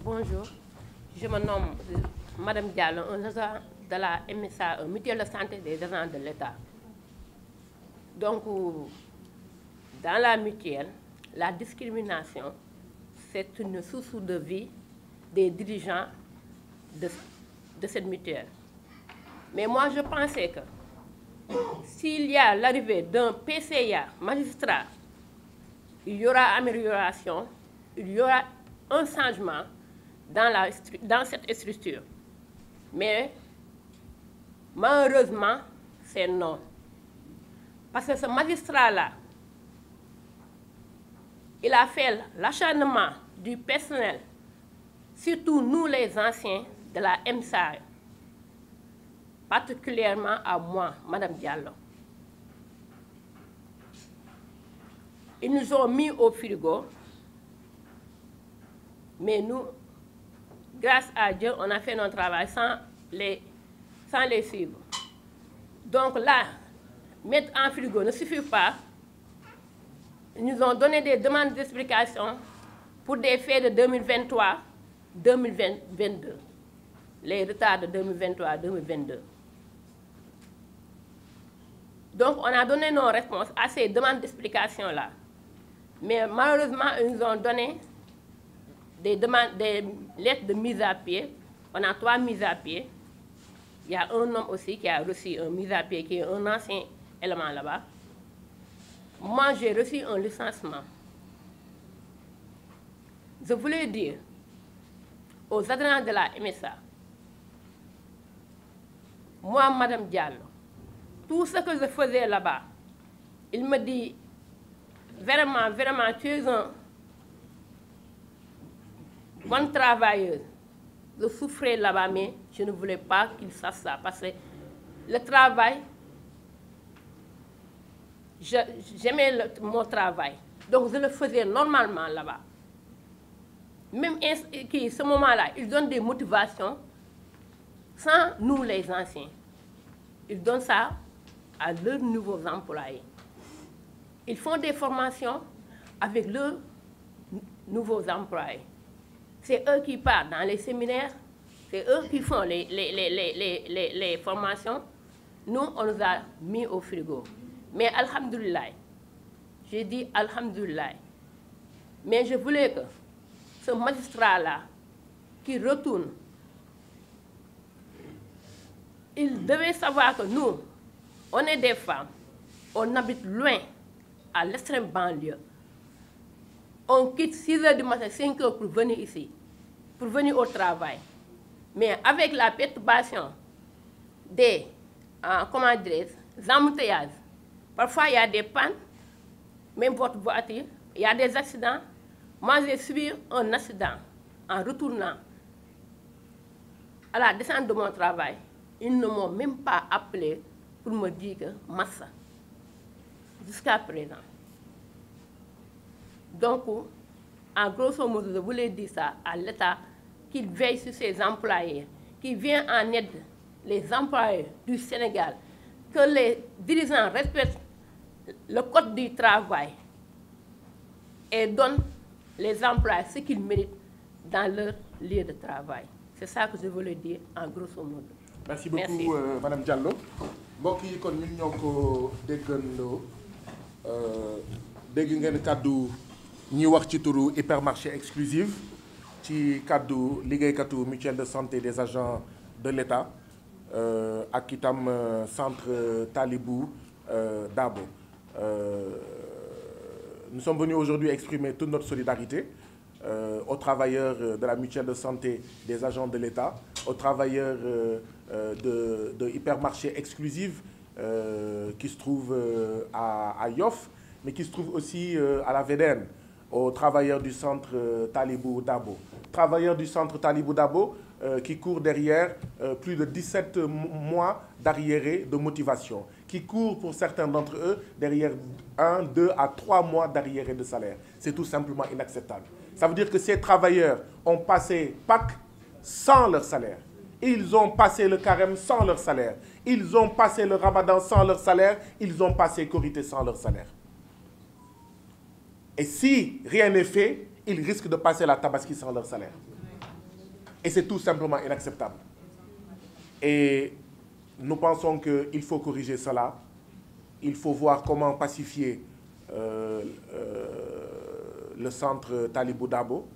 bonjour. Je me nomme Madame Diallo, un agent de la MSA, mutuelle de santé des agents de l'État. Donc, dans la mutuelle, la discrimination, c'est une source de vie des dirigeants de cette mutuelle. Mais moi, je pensais que s'il y a l'arrivée d'un PCA magistrat, il y aura amélioration, il y aura un changement dans cette structure. Mais malheureusement, c'est non. Parce que ce magistrat-là, il a fait l'acharnement du personnel, surtout nous les anciens de la MSA, particulièrement à moi, Madame Diallo. Ils nous ont mis au frigo, mais nous, grâce à Dieu, on a fait notre travail sans les suivre. Donc là, mettre en frigo ne suffit pas. Ils nous ont donné des demandes d'explication pour des faits de 2023-2022. Les retards de 2023-2022. Donc, on a donné nos réponses à ces demandes d'explication-là. Mais malheureusement, ils nous ont donné des lettres de mise à pied. On a 3 mises à pied. Il y a un homme aussi qui a reçu une mise à pied, qui est un ancien élément là-bas. Moi, j'ai reçu un licenciement. Je voulais dire aux adhérents de la MSA, moi, Madame Diallo, tout ce que je faisais là-bas, il me dit, vraiment, vraiment, tu es un bon travailleur. Je souffrais là-bas, mais je ne voulais pas qu'il sache ça, parce que le travail, j'aimais mon travail. Donc, je le faisais normalement là-bas. Même à ce moment-là, ils donnent des motivations sans nous, les anciens. Ils donnent ça à leurs nouveaux employés. Ils font des formations avec leurs nouveaux employés. C'est eux qui partent dans les séminaires, c'est eux qui font les formations. Nous, on nous a mis au frigo. Mais alhamdoulilah, j'ai dit alhamdoulilah. Mais je voulais que ce magistrat-là, qui retourne, il devait savoir que nous, on est des femmes, on habite loin, à l'extrême banlieue. On quitte 6 h du matin, 5 h pour venir ici, pour venir au travail. Mais avec la perturbation des embouteillages, parfois il y a des pannes, même votre voiture, il y a des accidents. Moi, j'ai subi un accident en retournant à la descente de mon travail. Ils ne m'ont même pas appelé pour me dire que massa, jusqu'à présent. Donc, en grosso modo, je voulais dire ça à l'État, qu'il veille sur ses employés, qu'il vienne en aide les employés du Sénégal, que les dirigeants respectent le code du travail et donnent les employés ce qu'ils méritent dans leur lieu de travail. C'est ça que je voulais dire en grosso modo. Merci beaucoup, Madame Diallo. Mbokk yi kon ñun ñoo ko déggandoo dégg ngeen kàddu ñi wax ci turu hypermarché exclusive ci kàddu liggéeykatu mutuelle de santé des agents de l'État ak itam centre Talibou Dabo. Nous sommes venus aujourd'hui exprimer toute notre solidarité aux travailleurs de la mutuelle de santé des agents de l'État, aux travailleurs de hypermarché exclusive qui se trouve à Yoff, mais qui se trouve aussi à la VDN, aux travailleurs du centre Talibou Dabo. Travailleurs du centre Talibou Dabo qui courent derrière plus de 17 mois d'arriérés de motivation, qui courent pour certains d'entre eux derrière 1, 2 à 3 mois d'arriérés de salaire. C'est tout simplement inacceptable. Ça veut dire que ces travailleurs ont passé Pâques sans leur salaire. Ils ont passé le carême sans leur salaire. Ils ont passé le ramadan sans leur salaire. Ils ont passé Korité sans leur salaire. Et si rien n'est fait, ils risquent de passer la tabaski sans leur salaire. Et c'est tout simplement inacceptable. Et nous pensons qu'il faut corriger cela. Il faut voir comment pacifier le centre Talibou Dabo.